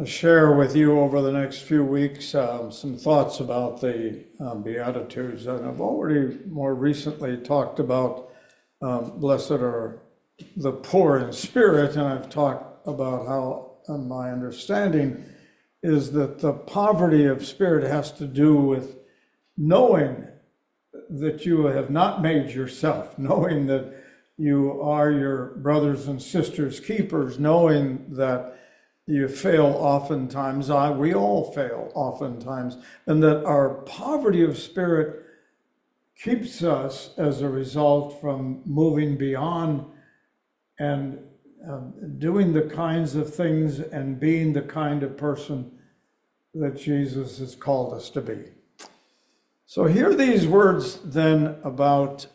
share with you over the next few weeks some thoughts about the Beatitudes. And I've already more recently talked about blessed are the poor in spirit, and I've talked about how my understanding is that the poverty of spirit has to do with knowing that you have not made yourself, knowing that you are your brothers and sisters' keepers, knowing that you fail oftentimes. We all fail oftentimes, and that our poverty of spirit keeps us, as a result, from moving beyond and doing the kinds of things and being the kind of person that Jesus has called us to be. So hear these words then about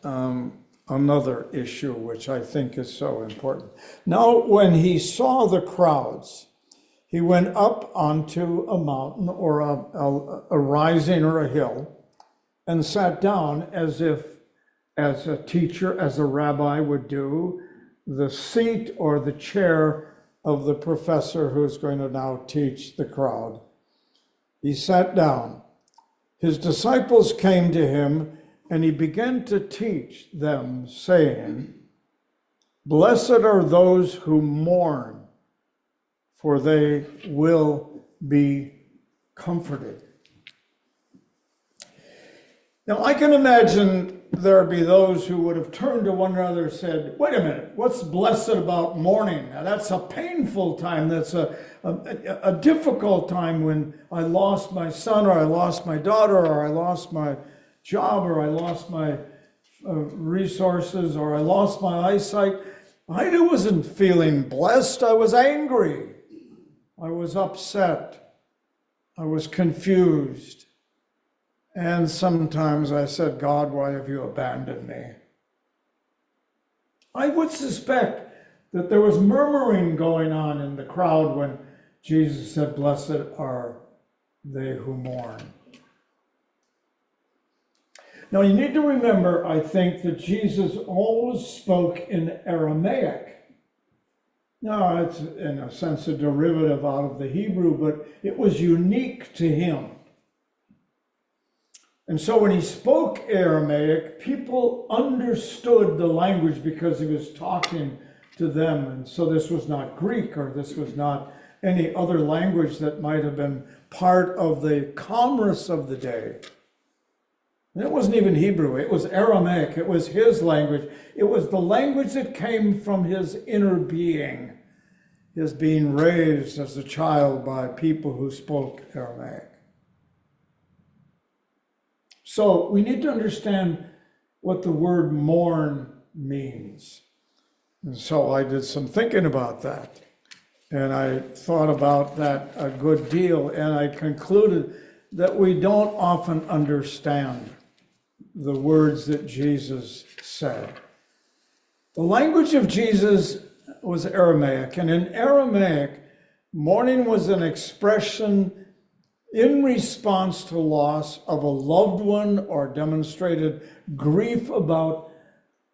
another issue, which I think is so important. Now, when he saw the crowds, he went up onto a mountain or a rising or a hill and sat down as a teacher, as a rabbi would do, the seat or the chair of the professor who's going to now teach the crowd. He sat down. His disciples came to him, and he began to teach them, saying, "Blessed are those who mourn, for they will be comforted." Now, I can imagine there would be those who would have turned to one another and said, "Wait a minute, what's blessed about mourning? Now, that's a painful time. That's a difficult time when I lost my son, or I lost my daughter, or I lost my job, or I lost my resources, or I lost my eyesight." I wasn't feeling blessed. I was angry. I was upset. I was confused. And sometimes I said, "God, why have you abandoned me?" I would suspect that there was murmuring going on in the crowd when Jesus said, "Blessed are they who mourn." Now, you need to remember, I think, that Jesus always spoke in Aramaic. Now, it's in a sense a derivative out of the Hebrew, but it was unique to him. And so when he spoke Aramaic, people understood the language because he was talking to them. And so this was not Greek, or this was not any other language that might have been part of the commerce of the day. And it wasn't even Hebrew, it was Aramaic. It was his language. It was the language that came from his inner being, his being raised as a child by people who spoke Aramaic. So we need to understand what the word mourn means. And so I did some thinking about that. And I thought about that a good deal. And I concluded that we don't often understand the words that Jesus said. The language of Jesus was Aramaic. And in Aramaic, mourning was an expression in response to loss of a loved one, or demonstrated grief about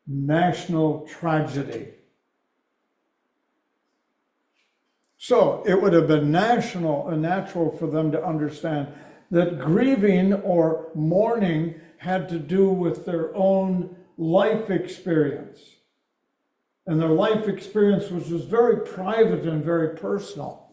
national tragedy. So it would have been natural for them to understand that grieving or mourning had to do with their own life experience. And their life experience was just very private and very personal.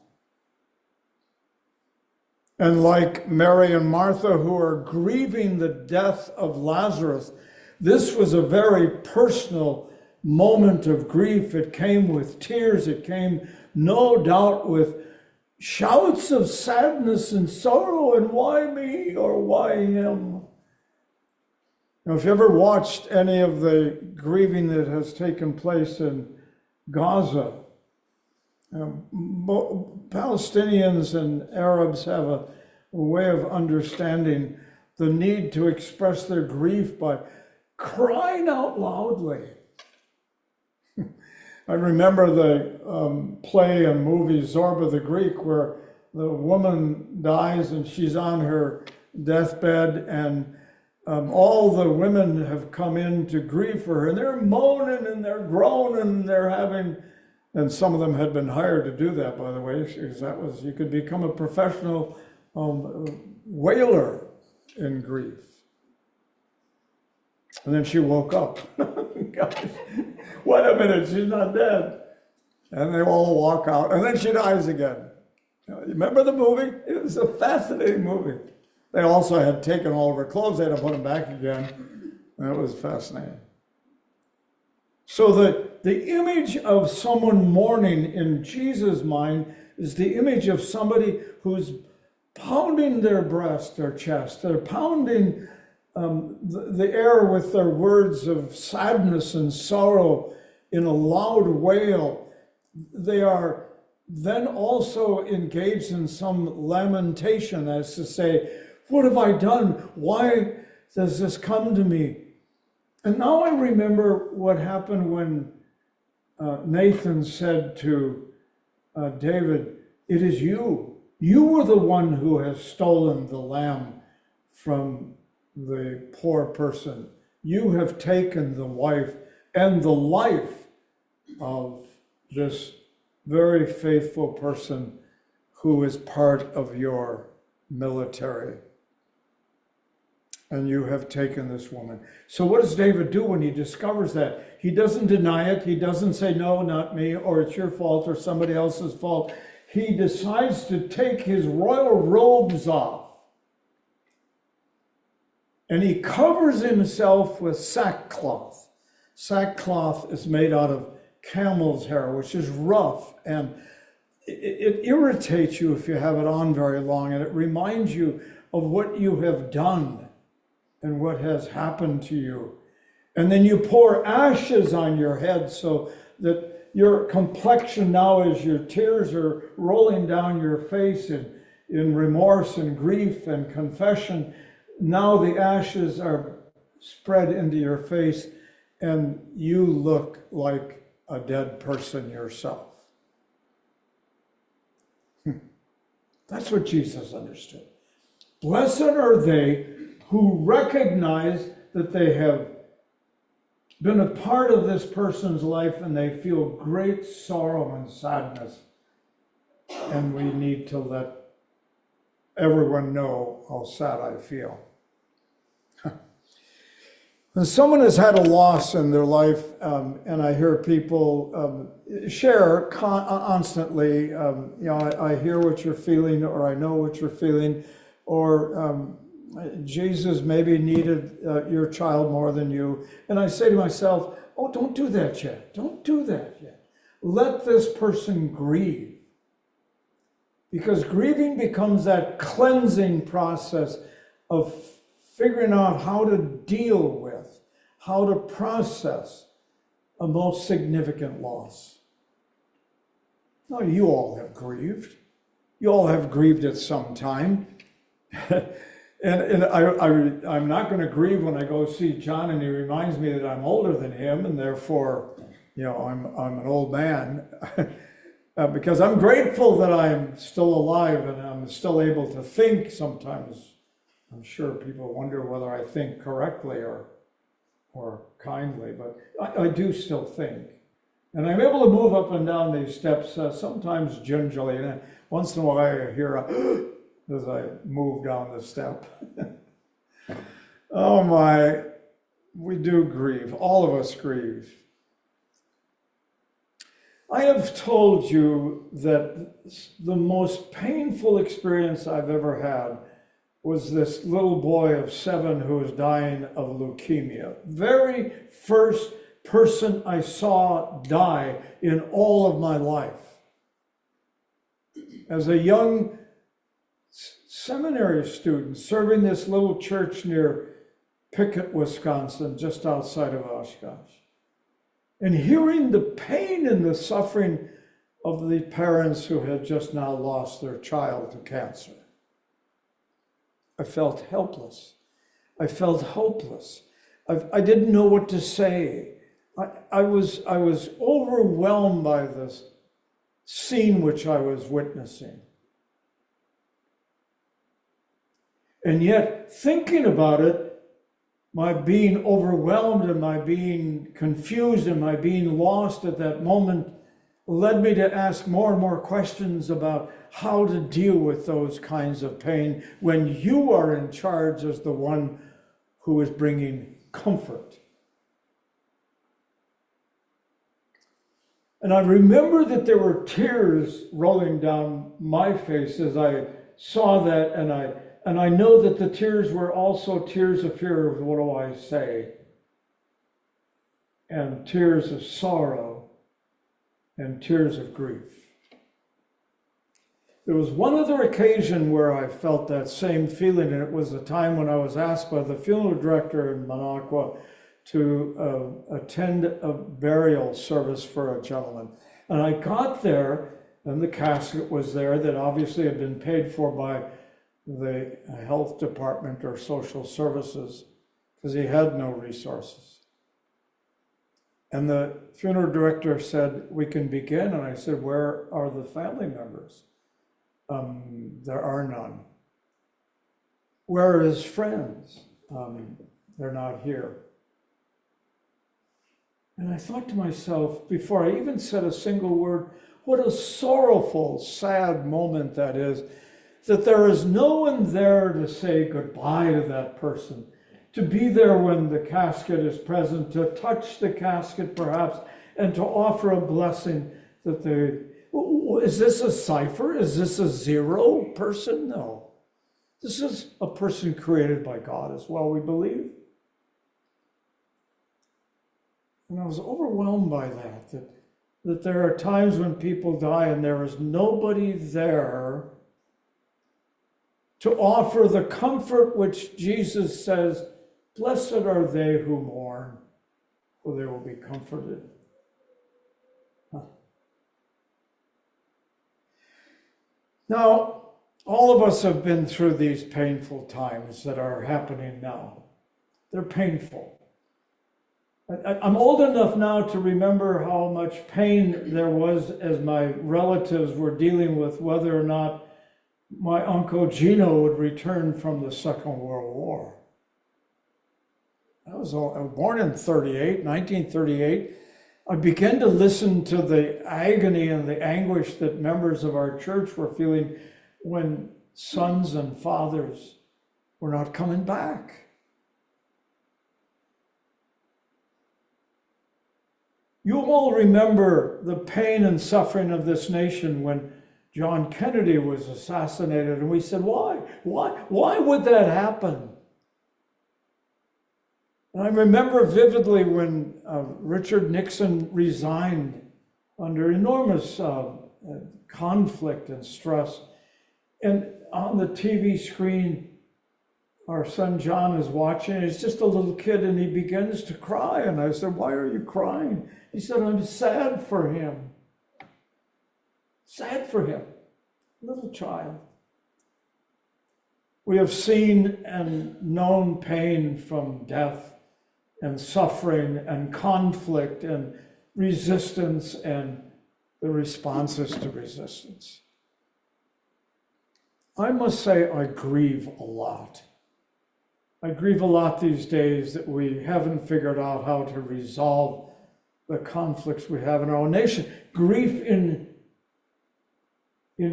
And like Mary and Martha, who are grieving the death of Lazarus, this was a very personal moment of grief. It came with tears. It came, no doubt, with shouts of sadness and sorrow, and why me, or why him? Now, if you ever watched any of the grieving that has taken place in Gaza, Palestinians and Arabs have a way of understanding the need to express their grief by crying out loudly. I remember the play and movie Zorba the Greek, where the woman dies and she's on her deathbed, and all the women have come in to grieve for her, and they're moaning and they're groaning and they're having And some of them had been hired to do that, by the way, because you could become a professional wailer in grief. And then she woke up. Gosh, wait a minute, she's not dead. And they all walk out, and then she dies again. Remember the movie? It was a fascinating movie. They also had taken all of her clothes, they had to put them back again. That was fascinating. So the image of someone mourning in Jesus' mind is the image of somebody who's pounding their breast, their chest. They're pounding the air with their words of sadness and sorrow in a loud wail. They are then also engaged in some lamentation, as to say, what have I done? Why does this come to me? And now I remember what happened when Nathan said to David, it is you. You were the one who has stolen the lamb from the poor person. You have taken the wife and the life of this very faithful person who is part of your military. And you have taken this woman. So what does David do when he discovers that? He doesn't deny it. He doesn't say, no, not me, or it's your fault, or somebody else's fault. He decides to take his royal robes off. And he covers himself with sackcloth. Sackcloth is made out of camel's hair, which is rough, and it irritates you if you have it on very long, and it reminds you of what you have done and what has happened to you. And then you pour ashes on your head so that your complexion now, as your tears are rolling down your face in remorse and grief and confession, now the ashes are spread into your face and you look like a dead person yourself. That's what Jesus understood. Blessed are they who recognize that they have been a part of this person's life and they feel great sorrow and sadness. And we need to let everyone know how sad I feel. When someone has had a loss in their life, and I hear people share constantly, I hear what you're feeling, or I know what you're feeling, or Jesus maybe needed your child more than you. And I say to myself, oh, don't do that yet. Don't do that yet. Let this person grieve. Because grieving becomes that cleansing process of figuring out how to deal with, how to process a most significant loss. Now, you all have grieved. You all have grieved at some time. And I'm not going to grieve when I go see John and he reminds me that I'm older than him and therefore, I'm an old man. Because I'm grateful that I'm still alive and I'm still able to think sometimes. I'm sure people wonder whether I think correctly or kindly, but I do still think. And I'm able to move up and down these steps, sometimes gingerly, and once in a while I hear as I move down the step. Oh my, we do grieve. All of us grieve. I have told you that the most painful experience I've ever had was this little boy of 7 who was dying of leukemia. Very first person I saw die in all of my life. As a young seminary student serving this little church near Pickett, Wisconsin, just outside of Oshkosh. And hearing the pain and the suffering of the parents who had just now lost their child to cancer. I felt helpless. I felt hopeless. I didn't know what to say. I was overwhelmed by this scene which I was witnessing. And yet, thinking about it, my being overwhelmed and my being confused and my being lost at that moment, led me to ask more and more questions about how to deal with those kinds of pain when you are in charge as the one who is bringing comfort. And I remember that there were tears rolling down my face as I saw that, and I know that the tears were also tears of fear of what do I say, and tears of sorrow, and tears of grief. There was one other occasion where I felt that same feeling, and it was the time when I was asked by the funeral director in Managua to attend a burial service for a gentleman. And I got there, and the casket was there that obviously had been paid for by the health department or social services because he had no resources. And the funeral director said, "We can begin." And I said, "Where are the family members?" There are none. "Where are his friends?" They're not here. And I thought to myself, before I even said a single word, what a sorrowful, sad moment that is, that there is no one there to say goodbye to that person, to be there when the casket is present, to touch the casket perhaps, and to offer a blessing that they... Is this a cipher? Is this a zero person? No. This is a person created by God as well, we believe. And I was overwhelmed by that there are times when people die and there is nobody there to offer the comfort which Jesus says, "Blessed are they who mourn, for they will be comforted." Now, all of us have been through these painful times that are happening now. They're painful. I'm old enough now to remember how much pain there was as my relatives were dealing with whether or not my Uncle Gino would return from the Second World I was born in 1938. I began to listen to the agony and the anguish that members of our church were feeling when sons and fathers were not coming back. You all remember the pain and suffering of this nation when John Kennedy was assassinated, and we said, why? Why would that happen? And I remember vividly when Richard Nixon resigned under enormous conflict and stress. And on the TV screen, our son John is watching. He's just a little kid, and he begins to cry. And I said, "Why are you crying?" He said, "I'm sad for him." Sad for him, little child. We have seen and known pain from death and suffering and conflict and resistance and the responses to resistance. I must say I grieve a lot. I grieve a lot these days that we haven't figured out how to resolve the conflicts we have in our own nation. Grief in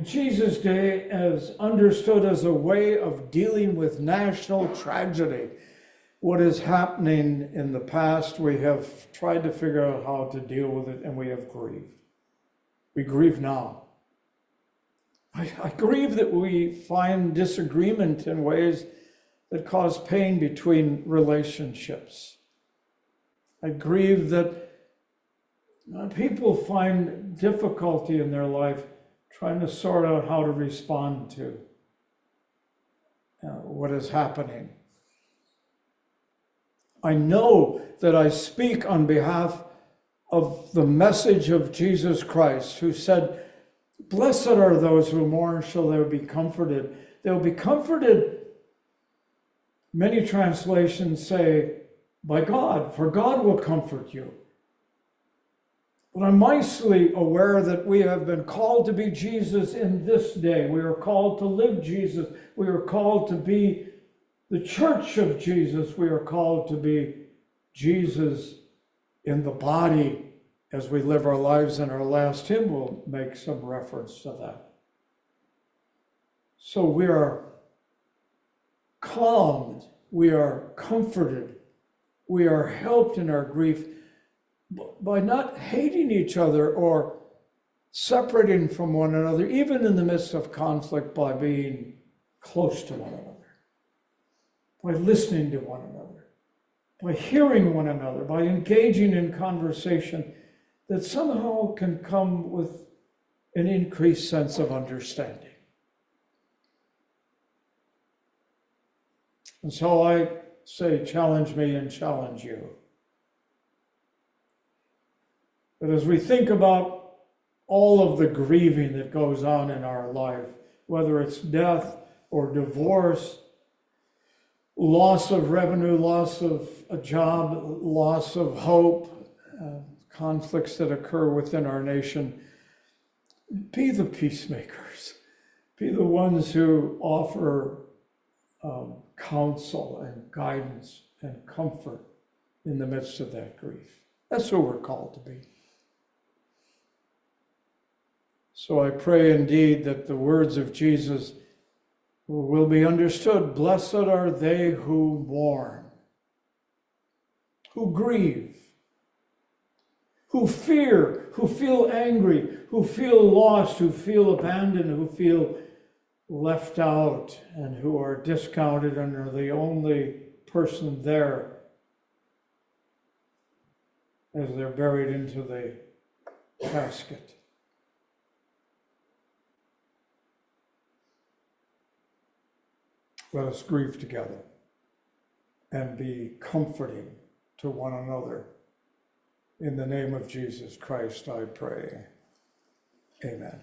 Jesus' day as understood as a way of dealing with national tragedy. What is happening in the past, we have tried to figure out how to deal with it, and we have grieved. We grieve now. I grieve that we find disagreement in ways that cause pain between relationships. I grieve that people find difficulty in their life trying to sort out how to respond to what is happening. I know that I speak on behalf of the message of Jesus Christ, who said, "Blessed are those who mourn, shall they be comforted." They'll be comforted, many translations say, by God, for God will comfort you. But I'm mightily aware that we have been called to be Jesus in this day. We are called to live Jesus. We are called to be the church of Jesus. We are called to be Jesus in the body as we live our lives in our last hymn, we'll make some reference to that. So we are calmed, we are comforted, we are helped in our grief by not hating each other or separating from one another, even in the midst of conflict, by being close to one another, by listening to one another, by hearing one another, by engaging in conversation that somehow can come with an increased sense of understanding. And so I say, challenge me and challenge you. But as we think about all of the grieving that goes on in our life, whether it's death or divorce, loss of revenue, loss of a job, loss of hope, conflicts that occur within our nation, be the peacemakers. Be the ones who offer counsel and guidance and comfort in the midst of that grief. That's who we're called to be. So I pray indeed that the words of Jesus will be understood. Blessed are they who mourn, who grieve, who fear, who feel angry, who feel lost, who feel abandoned, who feel left out, and who are discounted and are the only person there as they're buried into the casket. Let us grieve together and be comforting to one another. In the name of Jesus Christ, I pray. Amen.